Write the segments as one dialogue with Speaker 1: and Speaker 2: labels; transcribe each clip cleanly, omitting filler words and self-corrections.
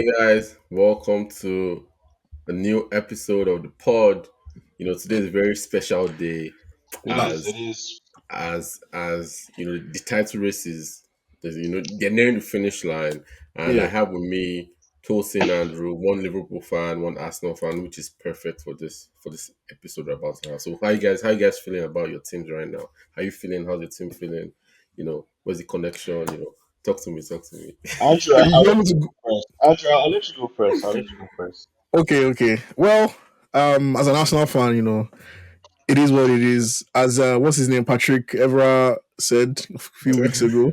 Speaker 1: Hey guys, welcome to a new episode of the pod. Today is a very special day
Speaker 2: It is. It
Speaker 1: as
Speaker 2: is.
Speaker 1: the title race is they're nearing the finish line, and I
Speaker 3: Yeah.
Speaker 1: have with me Tosin Andrew, one Liverpool fan, one Arsenal fan, which is perfect for this episode we're about to have. So how you guys feeling about your teams right now? How you feeling? How's your team feeling? Where's the connection? Talk to me.
Speaker 2: Andrew,
Speaker 3: You
Speaker 2: I'll let
Speaker 3: want me
Speaker 2: you
Speaker 3: to
Speaker 2: go first. Andrew, I'll let you go first. I'll let you go first.
Speaker 3: okay. Well, as an Arsenal fan, it is what it is. As what's his name, Patrick Evra said a few weeks ago,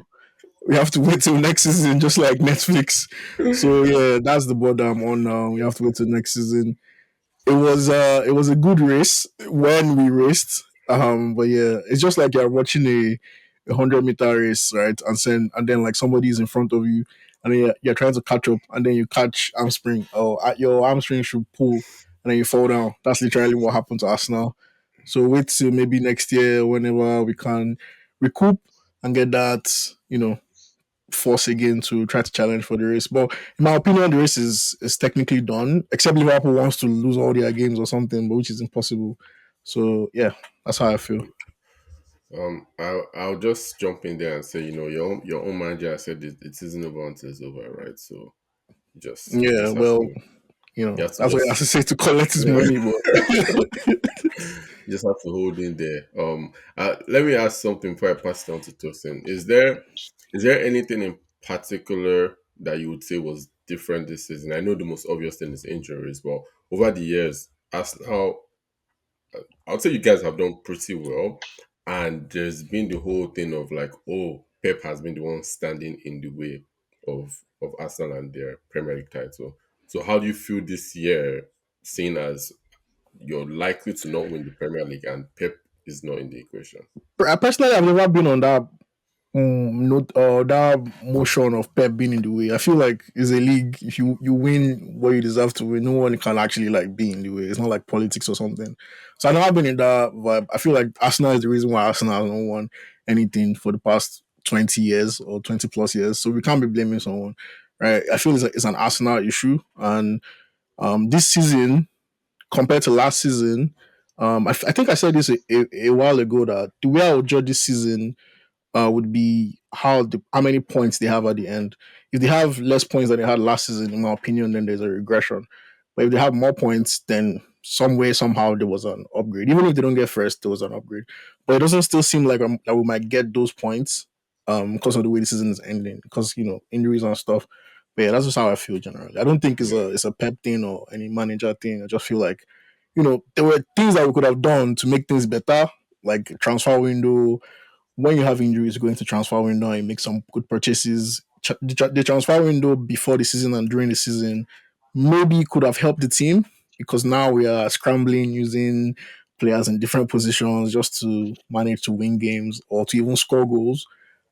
Speaker 3: we have to wait till next season, just like Netflix. So yeah, that's the board I'm on now. We have to wait till next season. It was a good race when we raced. But yeah, it's just like you're watching a 100-meter race, right? And then like somebody's in front of you, and then you're trying to catch up, and then you catch hamstring. Oh, your hamstring should pull, and then you fall down. That's literally what happened to us now. So wait till maybe next year, whenever we can recoup and get that, force again to try to challenge for the race. But in my opinion, the race is technically done, except Liverpool wants to lose all their games or something, but which is impossible. So yeah, that's how I feel.
Speaker 1: I'll just jump in there and say, your own manager said it isn't over until it's over, right? So you
Speaker 3: Yeah,
Speaker 1: just have
Speaker 3: well,
Speaker 1: to you have to
Speaker 3: that's what I have
Speaker 1: just
Speaker 3: to say to collect his money, but
Speaker 1: you just have to hold in there. Let me ask something before I pass it on to Tosin. Is there anything in particular that you would say was different this season? I know the most obvious thing is injuries, but over the years, as now I would say you guys have done pretty well. And there's been the whole thing of like, oh, Pep has been the one standing in the way of Arsenal and their Premier League title. So how do you feel this year, seeing as you're likely to not win the Premier League and Pep is not in the equation?
Speaker 3: personally, I've never been on that not that motion of Pep being in the way. I feel like it's a league. If you win what you deserve to win, no one can actually like be in the way. It's not like politics or something. So I've never been in that vibe. I feel like Arsenal is the reason why Arsenal has not won anything for the past 20 years or 20 plus years. So we can't be blaming someone, right? I feel it's an Arsenal issue, and this season compared to last season. I think I said this a while ago that the way I would judge this season would be how many points they have at the end. If they have less points than they had last season, in my opinion, then there's a regression. But if they have more points, then some way somehow there was an upgrade. Even if they don't get first, there was an upgrade. But it doesn't still seem like that we might get those points because of the way the season is ending, because injuries and stuff. But yeah, that's just how I feel generally. I don't think
Speaker 1: Yeah.
Speaker 3: it's a pep thing or any manager thing. I just feel like there were things that we could have done to make things better, like transfer window, when you have injuries going to transfer window and make some good purchases. The transfer window before the season and during the season maybe could have helped the team, because now we are scrambling using players in different positions just to manage to win games or to even score goals.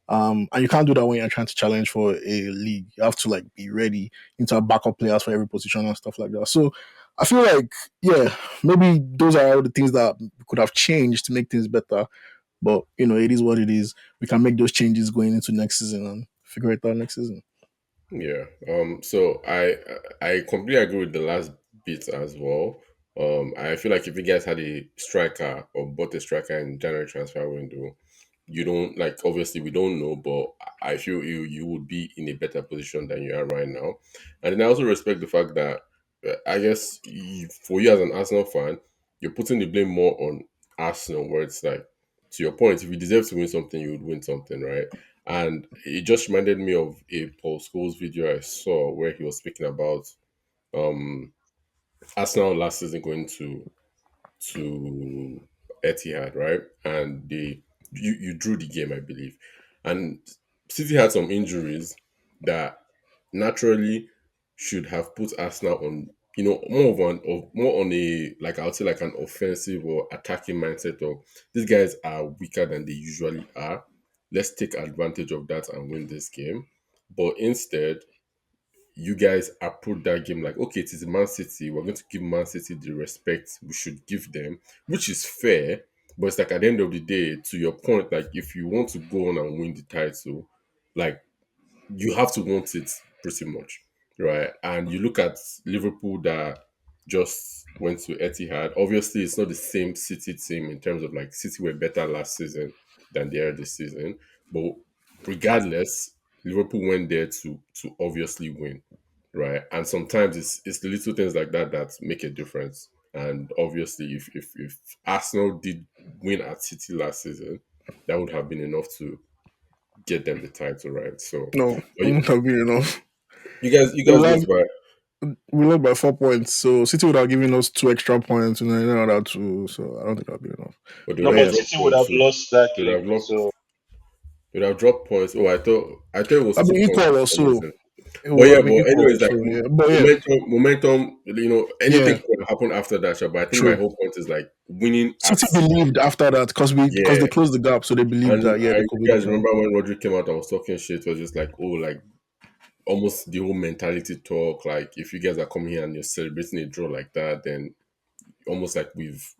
Speaker 3: And you can't do that when you're trying to challenge for a league. You have to like be ready. You need to have backup players for every position and stuff like that. So I feel like, yeah, maybe those are all the things that could have changed to make things better. But it is what it is. We can make those changes going into next season and figure it out next season.
Speaker 1: Yeah. So I completely agree with the last bit as well. I feel like if you guys had a striker or bought a striker in January transfer window, you don't like obviously we don't know, but I feel you would be in a better position than you are right now. And then I also respect the fact that I guess for you as an Arsenal fan, you're putting the blame more on Arsenal, where it's like, to your point, if you deserve to win something, you would win something, right? And it just reminded me of a Paul Scholes video I saw where he was speaking about um Arsenal last season going to Etihad, right? And you drew the game, I believe. And City had some injuries that naturally should have put Arsenal on, more on a, like I would say, like an offensive or attacking mindset of these guys are weaker than they usually are. Let's take advantage of that and win this game. But instead, you guys approach that game like, okay, it is Man City. We're going to give Man City the respect we should give them, which is fair. But it's like at the end of the day, to your point, like if you want to go on and win the title, like you have to want it pretty much. right? And you look at Liverpool that just went to Etihad. Obviously, it's not the same City team in terms of like City were better last season than they are this season. But regardless, Liverpool went there to obviously win, right? And sometimes it's the little things like that that make a difference. And obviously, if Arsenal did win at City last season, that would have been enough to get them the title, right? So,
Speaker 3: No,
Speaker 1: but
Speaker 3: it won't have been enough.
Speaker 1: you
Speaker 3: We
Speaker 1: guys
Speaker 3: lost,
Speaker 1: lost by.
Speaker 3: we lost by 4 points, so City would have given us two extra points, and then another two. So I don't think that'll be enough.
Speaker 1: But they
Speaker 2: No,
Speaker 1: would
Speaker 3: But
Speaker 1: have
Speaker 2: but
Speaker 3: yeah,
Speaker 1: dropped
Speaker 2: City would
Speaker 1: points
Speaker 2: have
Speaker 1: too.
Speaker 2: lost that
Speaker 1: They would
Speaker 2: game.
Speaker 1: have dropped.
Speaker 2: So
Speaker 1: They would have dropped points. Oh, I thought it was
Speaker 3: I
Speaker 1: two
Speaker 3: mean
Speaker 1: points
Speaker 3: equal
Speaker 1: for some
Speaker 3: also.
Speaker 1: reason.
Speaker 3: It
Speaker 1: But
Speaker 3: would
Speaker 1: yeah,
Speaker 3: have been
Speaker 1: but
Speaker 3: equal
Speaker 1: anyways, like
Speaker 3: also. Yeah, but yeah,
Speaker 1: momentum. Anything
Speaker 3: yeah,
Speaker 1: could happen after that. Sha, but I think my
Speaker 3: true.
Speaker 1: whole point is like winning at
Speaker 3: City believed after that because they
Speaker 1: yeah.
Speaker 3: closed the gap, so they believed
Speaker 1: And
Speaker 3: that yeah
Speaker 1: I
Speaker 3: they
Speaker 1: you
Speaker 3: could win
Speaker 1: guys
Speaker 3: again.
Speaker 1: remember when Rodri came out and was talking shit? It was just like, oh, like almost the whole mentality talk. Like if you guys are coming here and you're celebrating a draw like that, then almost like we've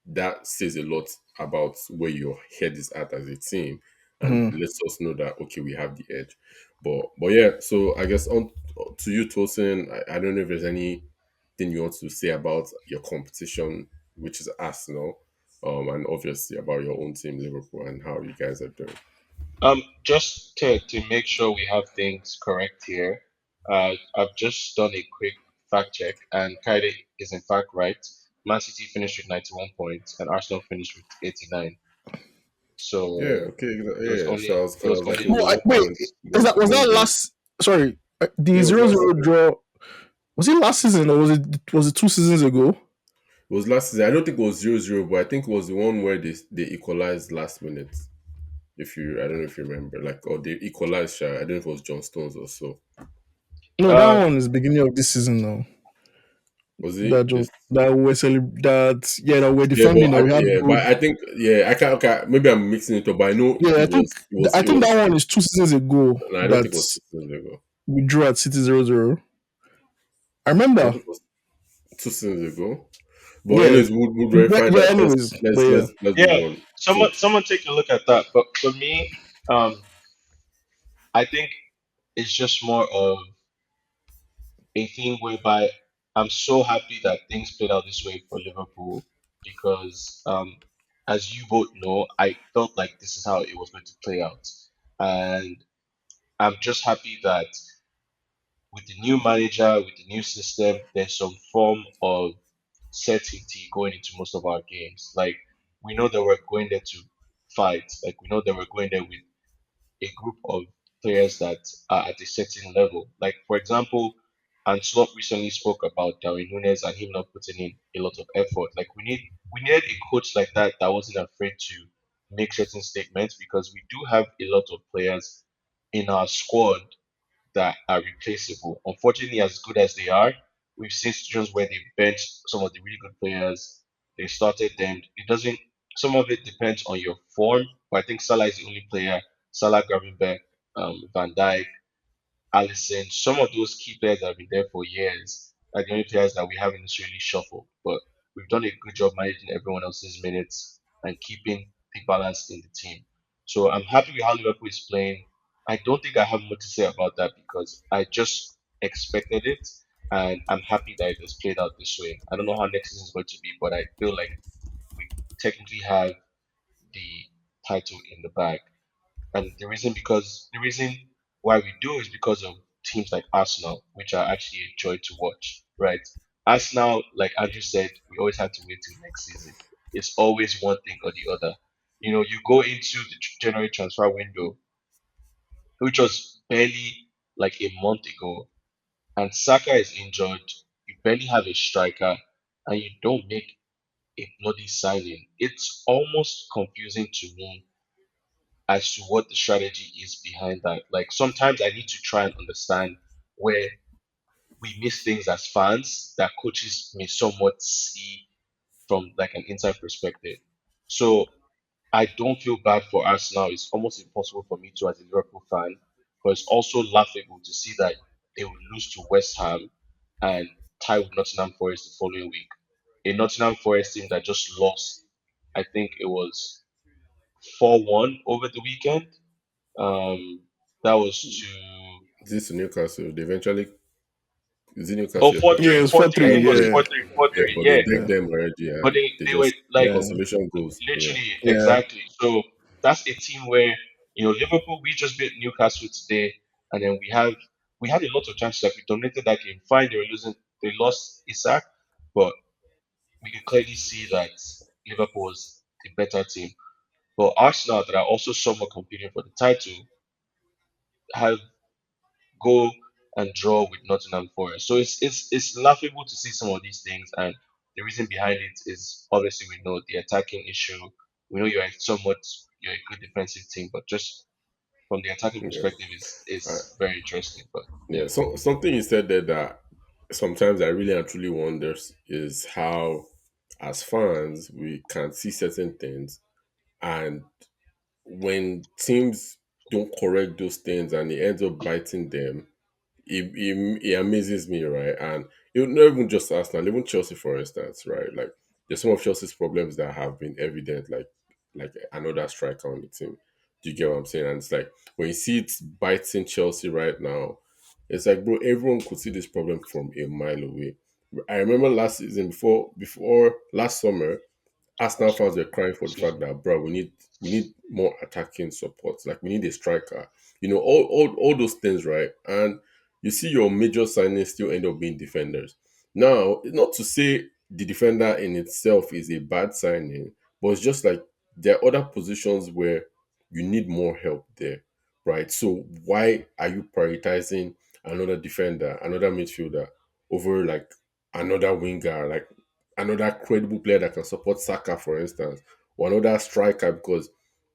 Speaker 1: that says a lot about where your head is at as a team and
Speaker 3: Mhm.
Speaker 1: lets us know that okay, we have the edge. But yeah, so I guess on to you, Tosin. I don't know if there's anything you want to say about your competition, which is Arsenal, and obviously about your own team, Liverpool, and how you guys are doing.
Speaker 2: just to make sure we have things correct here, I've just done a quick fact check, and Kaide is in fact right. Man City finished with 91 points, and Arsenal finished with 89.
Speaker 1: Yeah,
Speaker 2: So
Speaker 1: okay,
Speaker 2: it was
Speaker 1: yeah.
Speaker 2: only
Speaker 1: So
Speaker 2: it
Speaker 1: I
Speaker 2: was
Speaker 1: was like,
Speaker 2: only
Speaker 1: it was
Speaker 3: No,
Speaker 2: two
Speaker 3: I,
Speaker 1: one
Speaker 3: wait,
Speaker 1: point,
Speaker 3: was
Speaker 1: one
Speaker 3: that
Speaker 1: game.
Speaker 3: last? Sorry, the
Speaker 1: Yeah, it was
Speaker 3: zero
Speaker 1: last
Speaker 3: zero
Speaker 1: season.
Speaker 3: draw. Was it last season or was it 2 seasons ago?
Speaker 1: It was last season. I don't think it was 0-0, but I think it was the one where they equalized last minute. If you, I don't know if you remember, like, or they equalized. I don't know if it was John Stones or so.
Speaker 3: No, that
Speaker 2: um
Speaker 3: one is beginning of this season now.
Speaker 1: Was it this?
Speaker 3: That yeah that we're
Speaker 1: Yeah,
Speaker 3: defending that we had
Speaker 1: yeah, but
Speaker 3: good.
Speaker 1: I think yeah, I can't. Okay, maybe I'm mixing it up, but I know
Speaker 3: Yeah, I
Speaker 1: it
Speaker 3: think
Speaker 1: was.
Speaker 3: that one is 2 seasons ago
Speaker 1: No, I don't
Speaker 3: that
Speaker 1: think it was 2 seasons ago.
Speaker 3: we drew at City 0-0. I
Speaker 1: I don't
Speaker 3: remember.
Speaker 1: think it was 2 seasons ago. But
Speaker 3: Yeah,
Speaker 1: anyways, we'll verify
Speaker 3: yeah.
Speaker 1: that.
Speaker 3: Anyways, but yeah,
Speaker 1: Let's move
Speaker 2: yeah,
Speaker 1: on. So
Speaker 2: someone take a look at that. But for me, I think it's just more of a thing whereby I'm so happy that things played out this way for Liverpool because, as you both know, I felt like this is how it was going to play out. And I'm just happy that with the new manager, with the new system, there's some form of certainty going into most of our games. Like, we know that we're going there to fight, like, we know that we're going there with a group of players that are at a certain level. Like for example, Ancelot recently spoke about Darwin Nunes and him not putting in a lot of effort. Like we needed a coach like that that wasn't afraid to make certain statements because we do have a lot of players in our squad that are replaceable. Unfortunately, as good as they are, we've seen situations where they benched some of the really good players. They started them. It doesn't. Some of it depends on your form, but I think Salah is the only player. Salah, Gravenberch, Van Dijk, Allison, some of those key players that have been there for years are the only players that we haven't necessarily shuffled. But we've done a good job managing everyone else's minutes and keeping the balance in the team. So I'm happy with how Liverpool is playing. I don't think I have much to say about that because I just expected it and I'm happy that it has played out this way. I don't know how next season is going to be, but I feel like we technically have the title in the bag. And the reason why we do is because of teams like Arsenal, which are actually a joy to watch, right? Arsenal, like Andrew said, we always have to wait till next season. It's always one thing or the other. You know, you go into the January transfer window, which was barely like a month ago, and Saka is injured. You barely have a striker, and you don't make a bloody signing. It's almost confusing to me as to what the strategy is behind that. Like sometimes I need to try and understand where we miss things as fans that coaches may somewhat see from like an inside perspective. So I don't feel bad for Arsenal. It's almost impossible for me to as a Liverpool fan, but it's also laughable to see that they would lose to West Ham and tie with Nottingham Forest the following week. A Nottingham Forest team that just lost, I think it was 4-1 over the weekend. Um, that was to
Speaker 1: this is Newcastle. They eventually. Is it
Speaker 2: Oh,
Speaker 1: Newcastle?
Speaker 2: four
Speaker 1: FA?
Speaker 3: Yeah,
Speaker 2: three,
Speaker 3: it's
Speaker 2: four
Speaker 3: four
Speaker 2: three. I
Speaker 3: three.
Speaker 2: think it was
Speaker 1: Okay.
Speaker 3: Yeah,
Speaker 2: 4-3, four
Speaker 1: Yeah,
Speaker 2: three.
Speaker 1: but they
Speaker 2: Yeah,
Speaker 1: decked
Speaker 3: yeah,
Speaker 1: them already,
Speaker 2: but
Speaker 1: and
Speaker 2: they
Speaker 1: they
Speaker 2: they were
Speaker 1: just
Speaker 2: like
Speaker 3: yeah,
Speaker 1: consolation goals. Yeah,
Speaker 2: literally
Speaker 3: yeah.
Speaker 2: exactly. So that's a team where Liverpool. We just beat Newcastle today, and then we had a lot of chances. Like we dominated that game. Fine, they were losing. They lost Isak, but we could clearly see that Liverpool was the better team. But Arsenal, that are also somewhat competing for the title, have go and draw with Nottingham Forest. So it's laughable to see some of these things, and the reason behind it is obviously we know the attacking issue. We know you're a good defensive team, but just from the attacking
Speaker 1: yeah.
Speaker 2: perspective
Speaker 1: I,
Speaker 2: is very interesting. But
Speaker 1: yeah.
Speaker 2: yeah,
Speaker 1: So something you said there that sometimes I really and truly wonders is how, as fans, we can see certain things, and when teams don't correct those things and it ends up biting them, it amazes me, right? And it not even just Arsenal, even Chelsea, for instance, right? Like there's some of Chelsea's problems that have been evident, like another striker on the team. Do you get what I'm saying? And it's like when you see it biting Chelsea right now, it's like, bro, everyone could see this problem from a mile away. I remember last season, before last summer, Arsenal fans were crying for the
Speaker 2: excuse
Speaker 1: fact
Speaker 2: me.
Speaker 1: that, bro, we need more attacking support. Like we need a striker. All those things, right? And you see your major signings still end up being defenders. Now, not to say the defender in itself is a bad signing, but it's just like there are other positions where you need more help there, right? So why are you prioritizing another defender, another midfielder over like another winger, like another credible player that can support Saka, for instance, or another striker? Because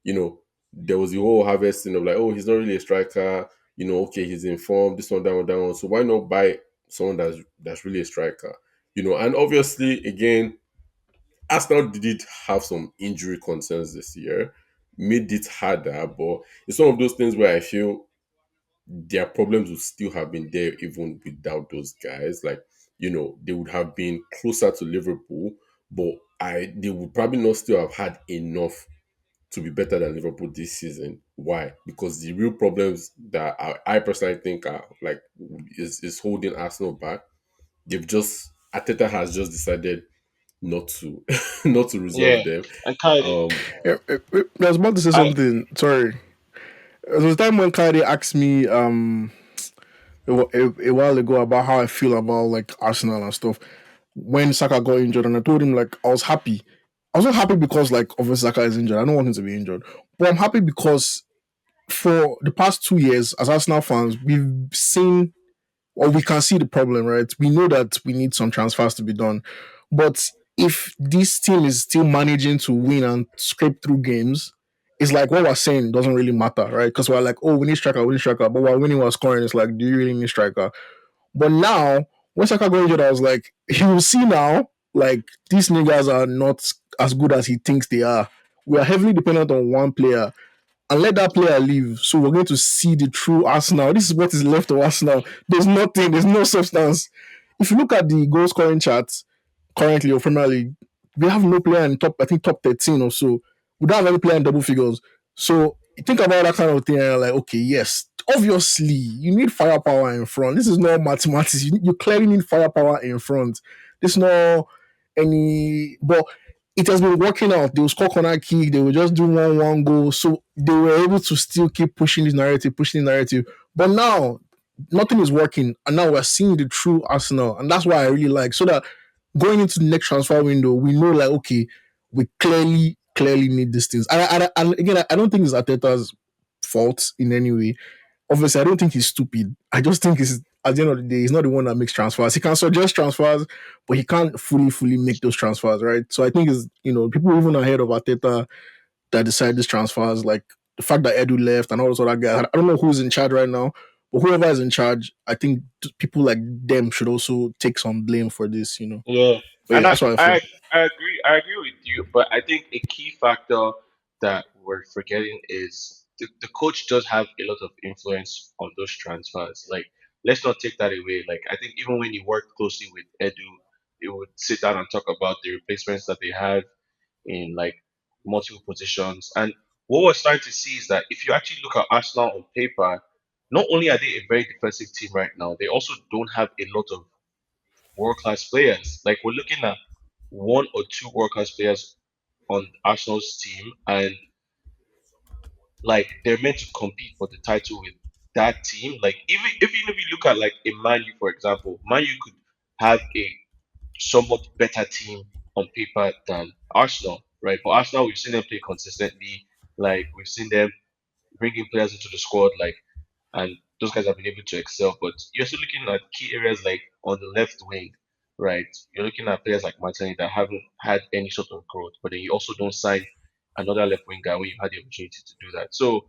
Speaker 1: there was the whole harvesting of like, oh, he's not really a striker. Okay, he's informed, this one, that one, that one. So why not buy someone that's really a striker? And obviously, again, Arsenal did have some injury concerns this year, made it harder, but it's one of those things where I feel their problems would still have been there even without those guys. Like, they would have been closer to Liverpool, but they would probably not still have had enough to be better than Liverpool this season. Why? Because the real problems that I personally think are like is holding Arsenal back. They've just Ateta has just decided not to not to
Speaker 2: Yeah,
Speaker 1: resolve them.
Speaker 2: and Kyle,
Speaker 1: Um,
Speaker 3: Yeah, I was about to say
Speaker 2: I
Speaker 3: something. Sorry. There was a time when Kari asked me a while ago about how I feel about like Arsenal and stuff when Saka got injured, and I told him like I was happy. I was not happy because like obviously Saka is injured. I don't want him to be injured, but I'm happy because for the past 2 years as Arsenal fans, we've seen or we can see the problem, right? We know that we need some transfers to be done. But if this team is still managing to win and scrape through games, it's like what we're saying doesn't really matter, right? Because we're like, oh, we need striker, but we're winning, we're scoring. It's like, do you really need striker? But now, when Saka got injured, I was like, he will see now, like, these niggas are not as good as he thinks they are. We are heavily dependent on one player and let that player leave. So we're going to see the true Arsenal. This is what is left of Arsenal. There's nothing, there's no substance. If you look at the goal scoring charts currently of Premier League, we have no player in top, I think top 13 or so. We don't have any player in double figures. So you think about that kind of thing and you're like, okay, yes, obviously you need firepower in front. This is not mathematics. You clearly need firepower in front. This is not but it has been working out. They will score corner kick. They will just do one goal. So they were able to still keep pushing this narrative. But now nothing is working, and now we're seeing the true Arsenal, and that's why I really like. So that going into the next transfer window, we know like okay, we clearly need these things. And again, I don't think it's Ateta's fault in any way. Obviously, I don't think he's stupid. I just think he's at the end of the day, he's not the one that makes transfers. He can suggest transfers, but he can't fully make those transfers, right? So I think it's people even ahead of Ateta that decide these transfers, like the fact that Edu left and all those other guys. I don't know who's in charge right now, but whoever is in charge, I think people like them should also take some blame for this.
Speaker 2: Yeah,
Speaker 3: But yeah,
Speaker 2: and
Speaker 3: that's what I feel.
Speaker 2: I agree with you, but I think a key factor that we're forgetting is the coach does have a lot of influence on those transfers. Like, let's not take that away. Like, I think even when he worked closely with Edu, they would sit down and talk about the replacements that they have in like multiple positions. And what we're starting to see is that if you actually look at Arsenal on paper, not only are they a very defensive team right now, they also don't have a lot of world class players. Like we're looking at one or two world class players on Arsenal's team, and like they're meant to compete for the title with that team. Like even if you look at like a Man U, for example, Man U could have a somewhat better team on paper than Arsenal, right? But Arsenal, we've seen them play consistently. Like we've seen them bringing players into the squad, like, and those guys have been able to excel. But you're still looking at key areas like on the left wing, right? You're looking at players like Martinelli that haven't had any sort of growth, but then you also don't sign another left wing guy when you've had the opportunity to do that. So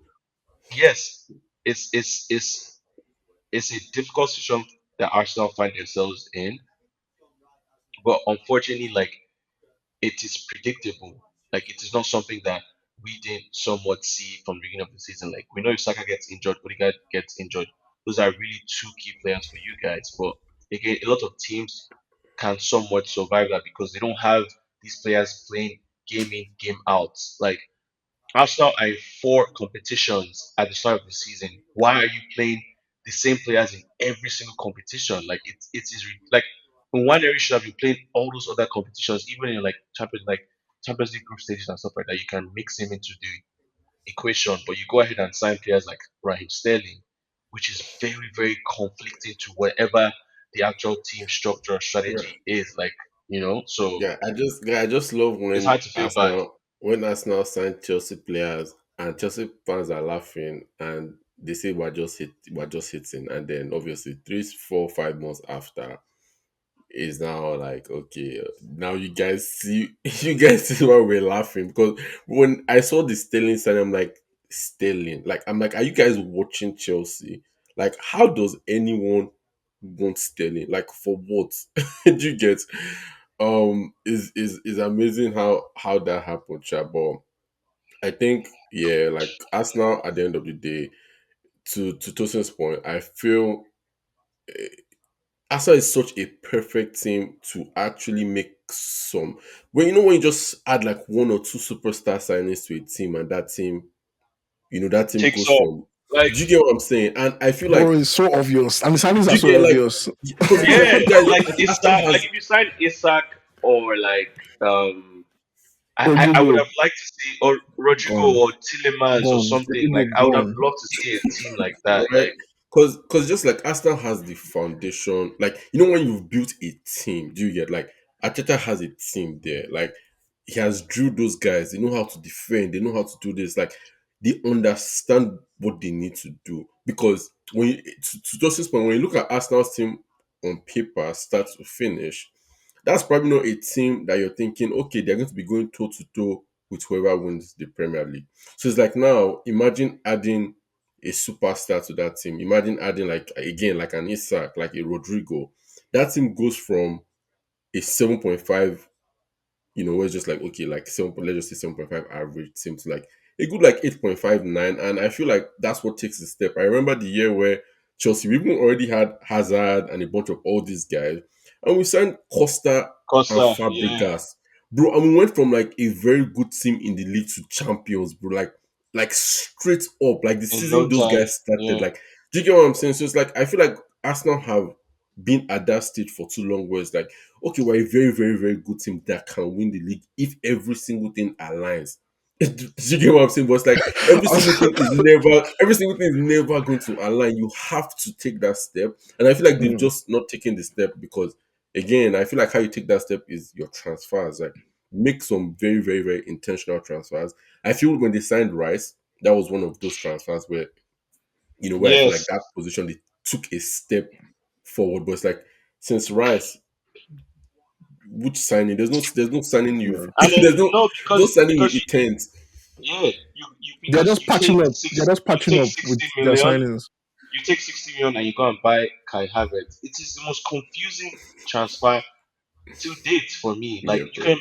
Speaker 2: yes, it's a difficult situation that Arsenal find themselves in, but unfortunately, like it is predictable. Like it is not something that we didn't somewhat see from the beginning of the season. Like we know if Saka gets injured, Odegaard gets injured, those are really two key players for you guys. But again, a lot of teams can somewhat survive that because they don't have these players playing game in, game out. Like Arsenal are in four competitions at the start of the season. Why are you playing the same players in every single competition? Like like in one area you should have been playing all those other competitions, even in like Champions League group stages and stuff like that. You can mix him into the equation, but you go ahead and sign players like Raheem Sterling, which is very very conflicting to whatever the actual team structure or
Speaker 1: Yeah.
Speaker 2: strategy is. Like so
Speaker 1: I just love
Speaker 2: it's hard to feel bad.
Speaker 1: when Arsenal sign Chelsea players and Chelsea fans are laughing and they say we're just hitting, and then obviously 3, 4, 5 months after is now like, okay, now you guys see you guys see why we're laughing, because when I saw the Sterling sign, I'm like, Sterling, like, I'm like, are you guys watching Chelsea? Like, how does anyone want Sterling? Like, for what? Do you get? Is amazing how that happened, Sha. But I think, yeah, like Arsenal at the end of the day, to Tosin's point, I feel Arsenal is such a perfect team to actually make some. When when you just add like one or two superstar signings to a team, and that team, that team
Speaker 2: Takes
Speaker 1: goes
Speaker 2: off.
Speaker 1: from.
Speaker 2: Like
Speaker 1: Do you get what I'm saying? And I feel
Speaker 3: Bro,
Speaker 1: like,
Speaker 3: it's so obvious. And the signings
Speaker 1: do
Speaker 3: are
Speaker 1: you
Speaker 3: so
Speaker 1: get like,
Speaker 3: obvious.
Speaker 1: because
Speaker 2: yeah,
Speaker 1: you guys,
Speaker 2: like
Speaker 1: okay, Arsenal
Speaker 2: Isak, like
Speaker 1: has,
Speaker 2: if you sign Isak or like I would
Speaker 3: Rodrigo
Speaker 2: have liked to see or Rodrigo
Speaker 3: gone.
Speaker 2: or Tillemans or
Speaker 3: Gone.
Speaker 2: something.
Speaker 3: Rodrigo
Speaker 2: Like I would have
Speaker 3: gone.
Speaker 2: loved to see a team like that.
Speaker 1: right?
Speaker 2: Like
Speaker 1: Because just like Arsenal has the foundation, like, when you've built a team, do you get like Arteta has a team there, like he has drilled those guys. They know how to defend. They know how to do this. Like they understand what they need to do. Because when you, to Justice point, when you look at Arsenal's team on paper, start to finish, that's probably not a team that you're thinking, okay, they're going to be going toe to toe with whoever wins the Premier League. So it's like, now, imagine adding a superstar to that team. Imagine adding, like, again, like an Isak, like a Rodrigo. That team goes from a 7.5, where it's just like, okay, like let's just say 7.5 average seems like a good like 8.59. And I feel like that's what takes the step. I remember the year where Chelsea, we even already had Hazard and a bunch of all these guys, and we signed Costa and
Speaker 2: Costa, yeah,
Speaker 1: Fabregas, bro, and we went from like a very good team in the league to champions, bro, like straight up, like the
Speaker 2: in
Speaker 1: season
Speaker 2: no
Speaker 1: those
Speaker 2: time,
Speaker 1: guys started,
Speaker 2: yeah.
Speaker 1: like, do you get what I'm saying? So it's like, I feel like Arsenal have been at that stage for too long, where it's like, okay, we're a very, very, very good team that can win the league if every single thing aligns. Do you get what I'm saying? But it's like every single thing is never going to align. You have to take that step. And I feel like they've
Speaker 3: Mm.
Speaker 1: just not taken the step because, again, I feel like how you take that step is your transfers. Like, make some very, very, very intentional transfers. I feel when they signed Rice, that was one of those transfers where, where I feel like
Speaker 2: Yes,
Speaker 1: that position, they took a step forward. But it's like, since Rice, which signing? There's no signing you've
Speaker 2: and then
Speaker 1: there's no signing you
Speaker 2: because
Speaker 1: intend.
Speaker 2: yeah,
Speaker 3: They're
Speaker 2: because
Speaker 3: just patching up. They're just
Speaker 2: you
Speaker 3: patching
Speaker 2: take
Speaker 3: up with
Speaker 2: 60
Speaker 3: their
Speaker 2: million,
Speaker 3: signings.
Speaker 2: you take 60 million and you go and buy Kai Havertz. It is the most confusing transfer to date for me. Like
Speaker 1: Yeah, bro.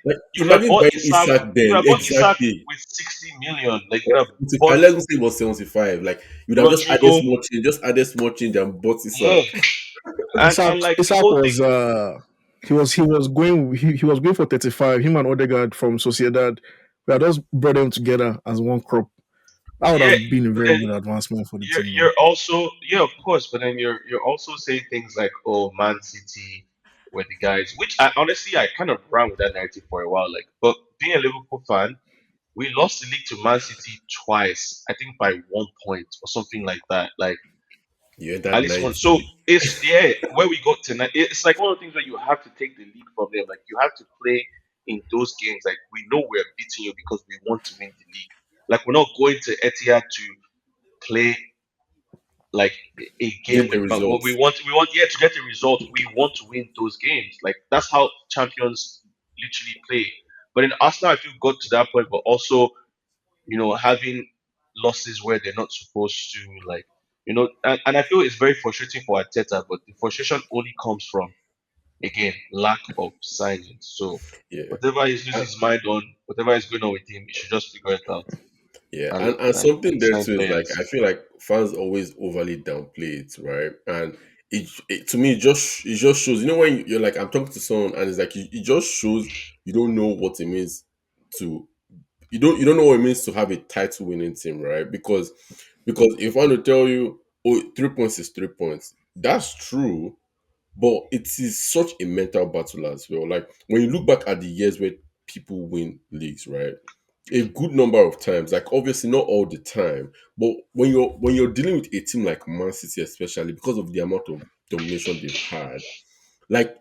Speaker 1: Like,
Speaker 2: you could have
Speaker 1: imagine
Speaker 2: bought
Speaker 1: buying
Speaker 2: Isak,
Speaker 1: Isak
Speaker 2: you could
Speaker 1: then.
Speaker 2: have bought Isak
Speaker 1: Exactly.
Speaker 2: with 60 million. Like you
Speaker 1: Or
Speaker 2: could have
Speaker 1: 75.
Speaker 2: bought
Speaker 1: Let's say it was 75. Like, you'd have just added
Speaker 2: Rodrigo.
Speaker 1: small change, and bought Isak.
Speaker 2: Yeah, and like the
Speaker 3: Isak
Speaker 2: whole thing.
Speaker 3: was he was going for 35. Him and Odegaard from Sociedad. We had just brought them together as one crop. That would
Speaker 2: Yeah,
Speaker 3: have been a
Speaker 2: but
Speaker 3: very
Speaker 2: then
Speaker 3: good advancement for the
Speaker 2: you're
Speaker 3: team, though.
Speaker 2: you're also, yeah, of course, but then you're also saying things like, oh, Man City were the guys, which I honestly I kind of ran with that narrative for a while. Like, but being a Liverpool fan, we lost the league to Man City twice, I think by 1 point or something like that. Like
Speaker 1: You
Speaker 2: at
Speaker 1: entered
Speaker 2: least one. So
Speaker 1: 90.
Speaker 2: it's, yeah, where we got tonight. It's like one of the things where you have to take the lead from them. Like you have to play in those games. Like we know we're beating you because we want to win the league. Like we're not going to Etihad to play like a game
Speaker 1: Get
Speaker 2: with,
Speaker 1: the
Speaker 2: but
Speaker 1: results.
Speaker 2: we want, yeah, to get a result. We want to win those games. Like that's how champions literally play. But in Arsenal, I feel got to that point, but also having losses where they're not supposed to, like, and I feel it's very frustrating for Arteta, but the frustration only comes from, again, lack of signings. So
Speaker 1: Yeah.
Speaker 2: whatever he's losing his mind on, whatever is going on with him, he should just figure it out
Speaker 1: Yeah,
Speaker 2: and
Speaker 1: and something there
Speaker 2: sign
Speaker 1: too is like I
Speaker 2: players.
Speaker 1: feel like fans always overly downplay it, right? And it to me it just shows. You know when you're like I'm talking to someone and it's like it just shows you don't know what it means to you don't know what it means to have a title winning team, right? Because if I want to tell you, oh, 3 points is 3 points, that's true. But it is such a mental battle as well. Like when you look back at the years where people win leagues, right? A good number of times, like obviously not all the time, but when you're dealing with a team like Man City, especially because of the amount of domination they've had, like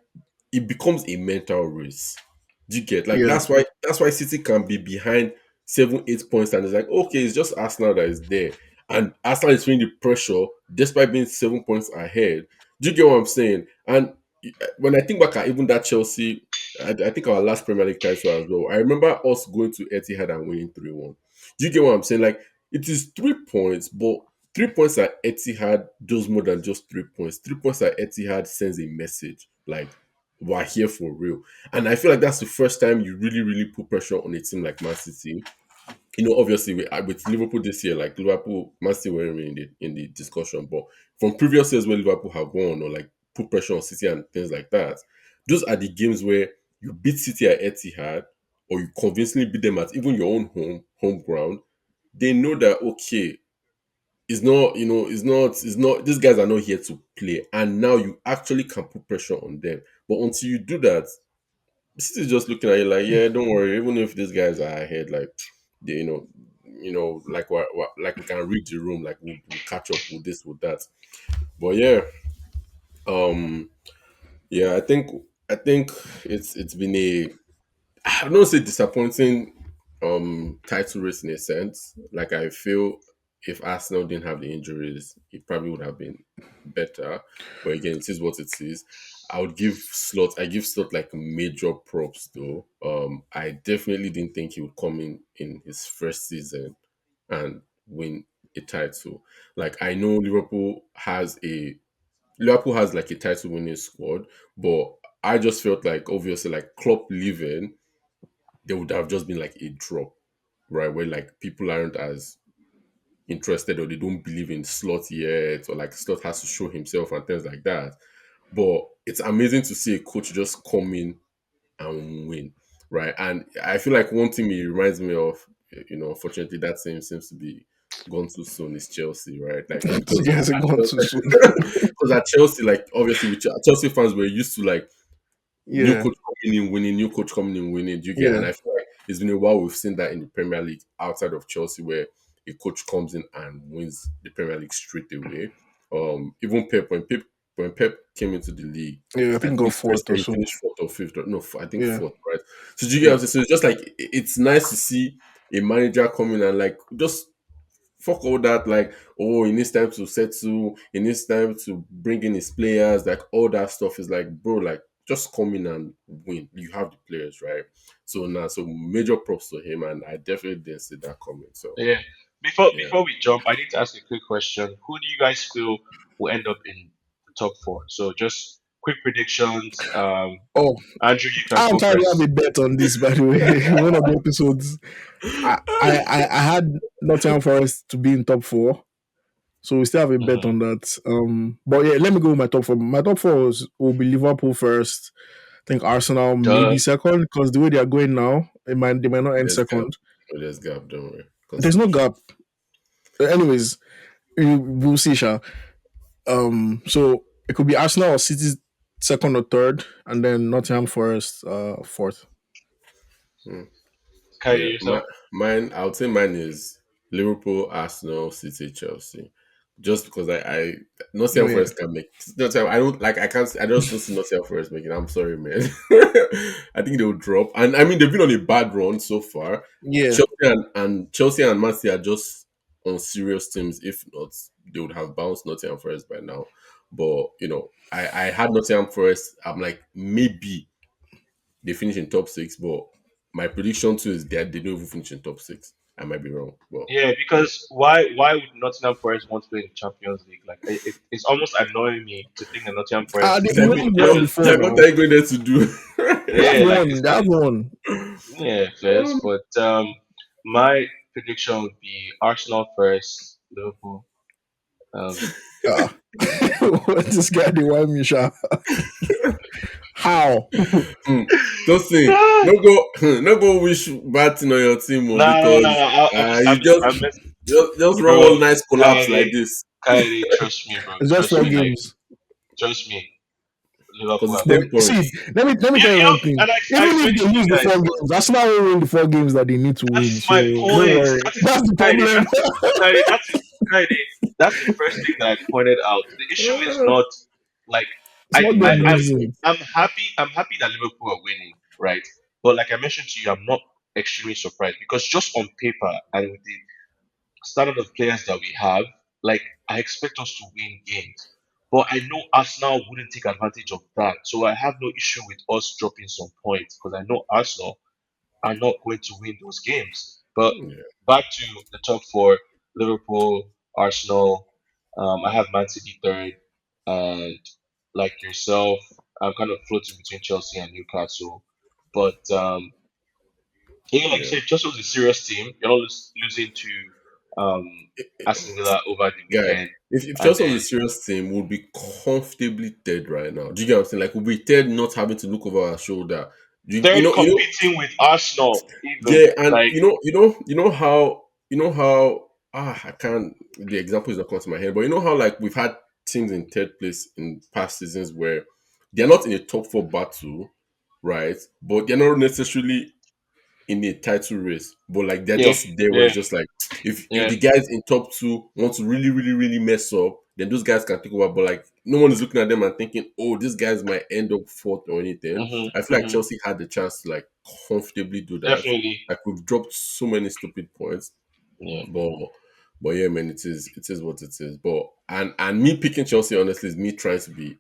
Speaker 1: it becomes a mental race. Do you get like
Speaker 3: Yeah,
Speaker 1: that's why City can be behind 7, 8 points and it's like okay, it's just Arsenal that is there. And Arsenal is feeling the pressure despite being 7 points ahead. Do you get what I'm saying? And when I think back at even that Chelsea, I think our last Premier League title as well. I remember us going to Etihad and winning 3-1. Do you get what I'm saying? Like it is 3 points, but 3 points at Etihad does more than just 3 points. 3 points at Etihad sends a message like we're here for real. And I feel like that's the first time you really, really put pressure on a team like Man City. Obviously with Liverpool this year, like Liverpool, Man City weren't really in the discussion, but from previous years where Liverpool have won or like put pressure on City and things like that, those are the games where you beat City at Etihad or you convincingly beat them at even your own home ground. They know that okay, it's not these guys are not here to play, and now you actually can put pressure on them. But until you do that, City's just looking at you like, yeah, don't worry. Even if these guys are ahead, like, they, like like we can read the room, like we'll catch up with this, with that. But yeah, um, yeah, I think it's been I don't say disappointing title race in a sense. Like I feel if Arsenal didn't have the injuries, it probably would have been better. But again, it is what it is. I give Slot like major props though. I definitely didn't think he would come in his first season and win a title. Like I know Liverpool has like a title winning squad, but I just felt like obviously like Klopp leaving there would have just been like a drop, right? Where like people aren't as interested or they don't believe in Slot yet, or like Slot has to show himself and things like that. But it's amazing to see a coach just come in and win, right? And I feel like one thing it reminds me of, unfortunately, that team seems to be gone too soon is Chelsea, right? Like because
Speaker 3: yes, it gone too soon.
Speaker 1: because at Chelsea, like obviously with Chelsea fans were used to like new
Speaker 3: Yeah,
Speaker 1: coach coming in winning, new coach coming in winning. Do you get? And
Speaker 3: yeah,
Speaker 1: I feel like it's been a while we've seen that in the Premier League outside of Chelsea, where a coach comes in and wins the Premier League straight away. Even when Pep came into the league,
Speaker 3: yeah. I
Speaker 1: I
Speaker 3: think
Speaker 1: think
Speaker 3: got
Speaker 1: his first
Speaker 3: fourth or
Speaker 1: year he
Speaker 3: so.
Speaker 1: finished fourth or fifth. No, I think
Speaker 3: Yeah,
Speaker 1: fourth, right? So do you get what
Speaker 3: yeah.
Speaker 1: I'm saying? So it's just like it's nice to see a manager come in and like just fuck all that, like, oh, he needs time to settle, he needs time to bring in his players, like all that stuff is like, bro, like just come in and win. You have the players, right? So major props to him, and I definitely didn't see that coming. So
Speaker 2: Yeah. Before
Speaker 1: yeah.
Speaker 2: before we jump, I need to ask a quick question. Who do you guys feel will end up in the top four? So just quick predictions.
Speaker 3: Oh,
Speaker 2: Andrew, you can
Speaker 3: I'm
Speaker 2: go
Speaker 3: trying to have a
Speaker 2: first.
Speaker 3: bet on this. By the way, one of the episodes, I had Nottingham Forest to be in top four, so we still have a bet
Speaker 2: Hmm.
Speaker 3: on that. But yeah, let me go with my top four. My top four will be Liverpool first. I think Arsenal maybe
Speaker 2: Duh.
Speaker 3: second because the way they are going now, they might not end
Speaker 1: There's gap.
Speaker 3: second.
Speaker 1: There's gap, don't worry.
Speaker 3: There's no
Speaker 1: Conceded.
Speaker 3: gap. Anyways, we'll see, Sha. So it could be Arsenal or City second or third, and then Nottingham Forest fourth.
Speaker 1: Hmm.
Speaker 2: Carry
Speaker 1: Yeah,
Speaker 2: yourself.
Speaker 1: mine. I would say mine is Liverpool, Arsenal, City, Chelsea. Just because I
Speaker 3: Oh
Speaker 1: Nottingham
Speaker 3: yeah,
Speaker 1: Forest can make Nottingham. I don't like. I can't. I just don't see Nottingham Forest making. I'm sorry, man. I think they'll drop. And I mean, they've been on a bad run so far.
Speaker 3: yeah.
Speaker 1: Chelsea and Man City are just on serious teams. If not, they would have bounced Nottingham Forest by now. But I had Nottingham Forest. I'm like maybe they finish in top six, but my prediction too is that they don't even finish in top six. I might be wrong, but
Speaker 2: Yeah, because why would Nottingham Forest want to play in the Champions League? Like it's almost annoying me to think that Nottingham Forest
Speaker 1: it's
Speaker 3: They've
Speaker 2: will
Speaker 1: like,
Speaker 2: win
Speaker 3: already
Speaker 2: the
Speaker 3: won
Speaker 1: well,
Speaker 2: Champions League.
Speaker 1: it's
Speaker 3: before
Speaker 1: like what
Speaker 3: now.
Speaker 1: are you going there to do?
Speaker 3: They have
Speaker 2: Yeah, like
Speaker 3: won.
Speaker 2: it's
Speaker 3: They
Speaker 2: not.
Speaker 3: have won.
Speaker 2: Yeah, first,
Speaker 1: um,
Speaker 2: but my prediction would be Arsenal first, Liverpool. Um,
Speaker 3: Ah. This guy they want me, Sha. How?
Speaker 1: hmm, don't say
Speaker 2: nah,
Speaker 1: no go no go wish bad thing on your team
Speaker 2: nah.
Speaker 1: because
Speaker 2: I'm
Speaker 1: you
Speaker 2: just, I'm just,
Speaker 1: just run
Speaker 2: bro.
Speaker 1: one nice collapse like
Speaker 2: Kyrie,
Speaker 1: this
Speaker 2: Kyrie, trust me, bro.
Speaker 3: It's just
Speaker 2: Trust
Speaker 3: four
Speaker 2: me, like,
Speaker 3: games.
Speaker 2: trust me.
Speaker 1: because
Speaker 2: Liverpool
Speaker 1: it's
Speaker 2: are
Speaker 3: But
Speaker 2: going
Speaker 1: 10
Speaker 2: to win the
Speaker 3: see,
Speaker 2: league.
Speaker 1: points.
Speaker 3: let me
Speaker 2: Yeah,
Speaker 3: tell you one thing.
Speaker 2: and I
Speaker 3: Even if
Speaker 2: explained
Speaker 3: they
Speaker 2: it to
Speaker 3: lose
Speaker 2: you
Speaker 3: the
Speaker 2: guys.
Speaker 3: four games, Arsenal will win the four games that they need to
Speaker 2: That
Speaker 3: win.
Speaker 2: is
Speaker 3: So
Speaker 2: my
Speaker 3: don't
Speaker 2: point.
Speaker 3: worry.
Speaker 2: That is
Speaker 3: That's the
Speaker 2: Kyrie.
Speaker 3: problem.
Speaker 2: Kyrie. That's the first thing that I pointed out. The issue is
Speaker 1: Uh,
Speaker 2: not like
Speaker 3: It's not them
Speaker 2: I'm
Speaker 3: losing.
Speaker 2: happy. I'm happy that Liverpool are winning, right? But like I mentioned to you, I'm not extremely surprised because just on paper and with the standard of players that we have, like I expect us to win games. But I know Arsenal wouldn't take advantage of that, so I have no issue with us dropping some points because I know Arsenal are not going to win those games. But
Speaker 1: yeah,
Speaker 2: back to the top four: Liverpool, Arsenal. I have Man City third, and like yourself, I'm kind of floating between Chelsea and Newcastle. But yeah, like you
Speaker 1: yeah.
Speaker 2: said, Chelsea was a serious team. You're not losing to Aston Villa over the
Speaker 1: Guy,
Speaker 2: weekend,
Speaker 1: if
Speaker 2: and
Speaker 1: Chelsea was a
Speaker 2: then
Speaker 1: serious team, we'll be comfortably dead right now. Do you get what I'm saying? Like we'll be dead, not having to look over our shoulder.
Speaker 2: third competing with Arsenal, even
Speaker 1: yeah, and
Speaker 2: like
Speaker 1: you know how I can't. The example is not coming to my head, but you know how like we've had teams in third place in past seasons where they're not in a top four battle, right? But they're not necessarily in a title race, but like they're
Speaker 2: yeah,
Speaker 1: just there where
Speaker 2: yeah,
Speaker 1: it's just like if
Speaker 2: yeah,
Speaker 1: the guys in top two want to really, really, really mess up, then those guys can take over. But like no one is looking at them and thinking, oh, these guys might end up fourth or anything. I feel like
Speaker 2: hmm
Speaker 1: Chelsea had the chance to like comfortably do that.
Speaker 2: definitely,
Speaker 1: Like we've dropped so many stupid points,
Speaker 2: yeah,
Speaker 1: but yeah, man, it is what it is. But and me picking Chelsea honestly is me trying to be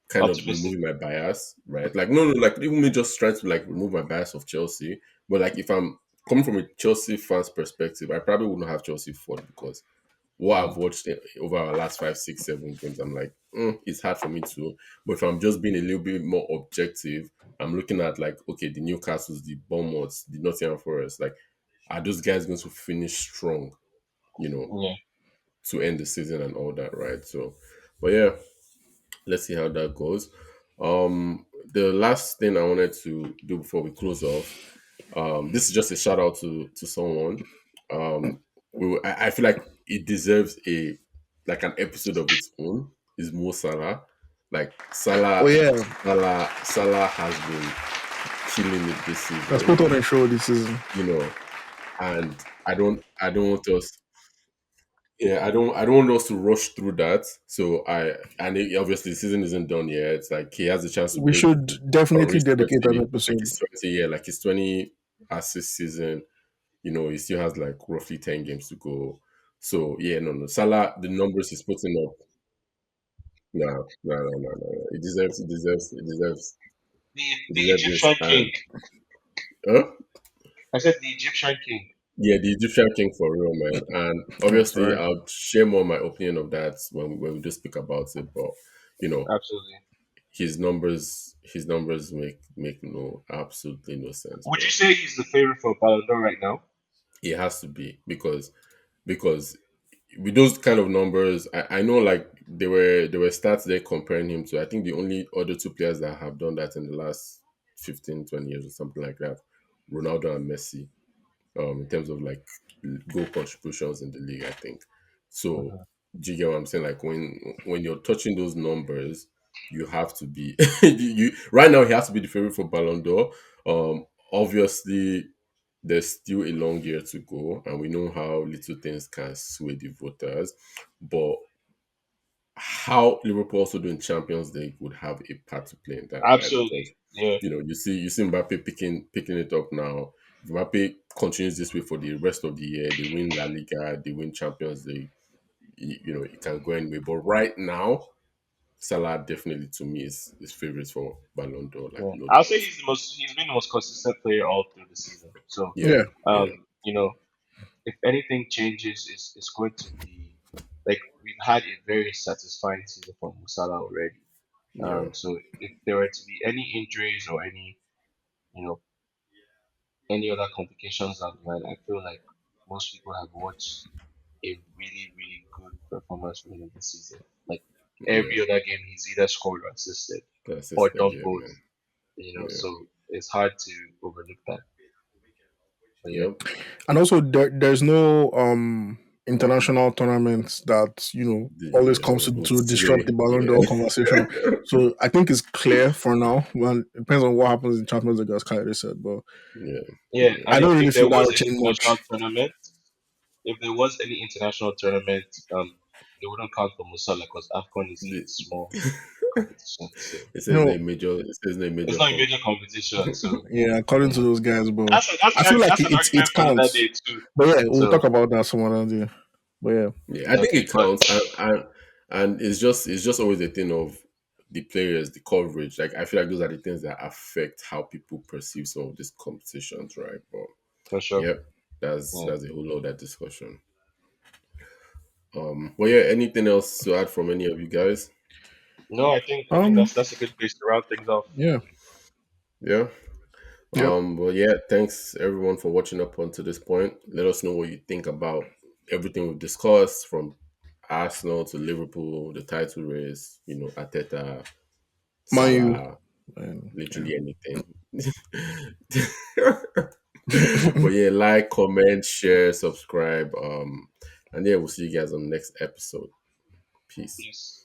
Speaker 1: kind of
Speaker 2: optimistic.
Speaker 1: removing my bias, right? Like no, like even me just trying to like remove my bias of Chelsea. But like if I'm coming from a Chelsea fans perspective, I probably wouldn't have Chelsea fourth because what
Speaker 2: Mm,
Speaker 1: I've watched over our last 5, 6, 7 games, I'm like, it's hard for me to. But if I'm just being a little bit more objective, I'm looking at like, okay, the Newcastles, the Bournemouths, the Nottingham Forest, like, are those guys going to finish strong? You know,
Speaker 2: yeah,
Speaker 1: to end the season and all that, right? So, but yeah, let's see how that goes. The last thing I wanted to do before we close off, this is just a shout out to someone. Um, I feel like it deserves a like an episode of its own. Is Mo Salah, like
Speaker 3: Oh yeah,
Speaker 1: Salah has been killing it this
Speaker 3: that's
Speaker 1: season,
Speaker 3: put on a show this season.
Speaker 1: and I don't want us. Yeah, I don't want us to rush through that. So obviously the season isn't done yet. It's like he has a chance to
Speaker 3: We
Speaker 1: break
Speaker 3: should definitely
Speaker 1: Henry's
Speaker 3: dedicate an
Speaker 1: 20, like
Speaker 3: episode.
Speaker 1: his 20 yeah, like his 20 assist season. He still has like roughly 10 games to go. So yeah, no, no. Salah, the numbers he's putting up, no, no, no, no, no.
Speaker 2: the
Speaker 1: It
Speaker 2: the
Speaker 1: deserves this.
Speaker 2: Egyptian king.
Speaker 1: And huh?
Speaker 2: I said the Egyptian king.
Speaker 1: Yeah, the Egyptian king for real, man. And
Speaker 3: That's
Speaker 1: obviously,
Speaker 3: right.
Speaker 1: I'll share more my opinion of that when we do speak about it. But you know,
Speaker 2: Absolutely.
Speaker 1: his numbers make no absolutely no sense,
Speaker 2: Would you
Speaker 1: bro.
Speaker 2: say he's the favorite for Ballon d'Or right now?
Speaker 1: It has to be because with those kind of numbers, I know like there were stats there comparing him to I think the only other two players that have done that in the last 15, 20 years or something like that, Ronaldo and Messi. in terms of like goal contributions in the league. I think so.
Speaker 2: Mhm.
Speaker 1: Do you get what I'm saying? Like when you're touching those numbers, you have to be you right now. He has to be the favorite for Ballon d'Or. Obviously, there's still a long year to go, and we know how little things can sway the voters. But how Liverpool also doing Champions League would have a part to play in that, right? Because
Speaker 2: Absolutely. Yeah.
Speaker 1: you see Mbappe picking it up now. If Mbappe continues this way for the rest of the year, they win La Liga, they win Champions League. It can go anyway. But right now, Salah definitely to me is favorites for Ballon d'Or, like
Speaker 2: Yeah.
Speaker 1: no
Speaker 2: I'll say
Speaker 1: doubt.
Speaker 2: he's been the most consistent player all through the season. So
Speaker 1: Yeah,
Speaker 3: Yeah,
Speaker 1: yeah,
Speaker 2: you know, if anything changes, it's going to be like we've had a very satisfying season from Musala already.
Speaker 1: yeah,
Speaker 2: So if there were to be any injuries or you know, any other complications down the line, I feel like most people have watched a really, really good performance from him this season. Like
Speaker 1: yeah.
Speaker 2: every other game, he's either scored or assisted
Speaker 1: That's
Speaker 2: or
Speaker 1: just
Speaker 2: done
Speaker 1: yeah,
Speaker 2: both.
Speaker 1: man. Yeah,
Speaker 2: So it's hard to overlook that. But yeah,
Speaker 1: yep.
Speaker 3: and also there's no international tournaments that always comes
Speaker 1: It would
Speaker 3: to disrupt
Speaker 1: sway.
Speaker 3: the Ballon d'Or
Speaker 1: Yeah,
Speaker 3: conversation. So I think it's clear for now. Well, it depends on what happens in Champions League, as Kyrie said, but
Speaker 1: yeah,
Speaker 2: yeah.
Speaker 1: yeah.
Speaker 2: And
Speaker 3: I don't really
Speaker 2: if there
Speaker 3: feel that
Speaker 2: was
Speaker 3: will
Speaker 2: any
Speaker 3: change
Speaker 2: international
Speaker 3: much.
Speaker 2: tournament, if there was any international tournament, it wouldn't count for Musala because AFCON is a
Speaker 1: The-
Speaker 2: small competition. So
Speaker 1: it
Speaker 3: You
Speaker 1: says
Speaker 3: know,
Speaker 1: a major. It says a
Speaker 2: it's
Speaker 1: major
Speaker 2: not a
Speaker 1: comp.
Speaker 2: major competition. So
Speaker 3: yeah, according
Speaker 2: you
Speaker 3: to
Speaker 2: know,
Speaker 3: those guys, but I feel like
Speaker 2: that's an
Speaker 3: it
Speaker 2: argument for another
Speaker 3: counts.
Speaker 2: day too.
Speaker 3: But yeah, we'll
Speaker 2: So
Speaker 3: talk about that some other day. But yeah,
Speaker 1: Yeah, I think
Speaker 2: okay,
Speaker 1: it
Speaker 2: but
Speaker 1: counts, and it's just always a thing of the players, the coverage. Like I feel like those are the things that affect how people perceive some of these competitions, right? But
Speaker 2: for sure,
Speaker 1: yep, that's
Speaker 2: yeah.
Speaker 1: that's a whole lot of that discussion. But yeah, anything else to add from any of you guys?
Speaker 2: No, I think
Speaker 3: um,
Speaker 2: that's a good place to round things off.
Speaker 3: yeah,
Speaker 1: Yeah.
Speaker 3: yep.
Speaker 1: Well, yeah, thanks everyone for watching up until this point. Let us know what you think about everything we've discussed from Arsenal to Liverpool, the title race, Ateta,
Speaker 3: Man U,
Speaker 1: Salah,
Speaker 3: and
Speaker 1: literally anything. But yeah, like, comment, share, subscribe. And yeah, we'll see you guys on the next episode. Peace.
Speaker 2: Peace.